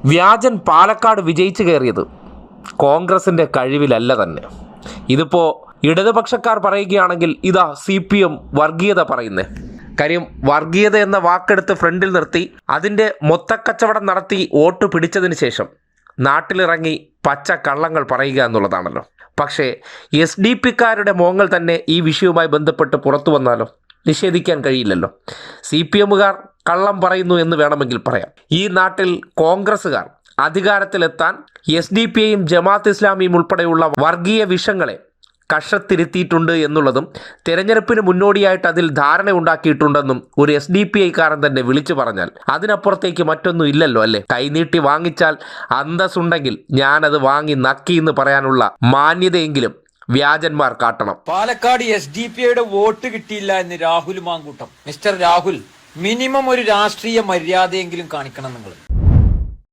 വ്യാജൻ പാലക്കാട് വിജയിച്ചു കയറിയത് കോൺഗ്രസിൻ്റെ കഴിവിലല്ല തന്നെ. ഇതിപ്പോൾ ഇടതുപക്ഷക്കാർ പറയുകയാണെങ്കിൽ ഇതാ CPM വർഗീയത പറയുന്നേ. കാര്യം വർഗീയത എന്ന വാക്കെടുത്ത് ഫ്രണ്ടിൽ നിർത്തി അതിൻ്റെ മൊത്തക്കച്ചവടം നടത്തി വോട്ട് പിടിച്ചതിന് ശേഷം നാട്ടിലിറങ്ങി പച്ച കള്ളങ്ങൾ പറയുക എന്നുള്ളതാണല്ലോ. പക്ഷേ SDP-ക്കാരുടെ മോങ്ങൾ തന്നെ ഈ വിഷയവുമായി ബന്ധപ്പെട്ട് പുറത്തു വന്നാലോ? നിഷേധിക്കാൻ കഴിയില്ലല്ലോ. CPM-കാർ കള്ളം പറയുന്നു എന്ന് വേണമെങ്കിൽ പറയാം. ഈ നാട്ടിൽ കോൺഗ്രസ്സുകാർ അധികാരത്തിലെത്താൻ SDP-യും ജമാഅത്ത് ഇസ്ലാമിയും ഉൾപ്പെടെയുള്ള വർഗീയ വിഷങ്ങളെ കഷത്തിരുത്തിയിട്ടുണ്ട് എന്നുള്ളതും തെരഞ്ഞെടുപ്പിന് മുന്നോടിയായിട്ട് അതിൽ ധാരണ ഉണ്ടാക്കിയിട്ടുണ്ടെന്നും ഒരു SDP-ക്കാരൻ തന്നെ വിളിച്ചു പറഞ്ഞാൽ അതിനപ്പുറത്തേക്ക് മറ്റൊന്നും ഇല്ലല്ലോ അല്ലേ? കൈനീട്ടി വാങ്ങിച്ചാൽ അന്തസ്സുണ്ടെങ്കിൽ ഞാനത് വാങ്ങി നക്കി എന്ന് പറയാനുള്ള മാന്യതയെങ്കിലും വ്യാജന്മാർ കാട്ടണം. പാലക്കാട് SDP-യുടെ വോട്ട് കിട്ടിയില്ല എന്ന് രാഹുൽ മാങ്കൂട്ടം. മിസ്റ്റർ രാഹുൽ, മിനിമം ഒരു രാഷ്ട്രീയ മര്യാദയെങ്കിലും കാണിക്കണം നിങ്ങൾ.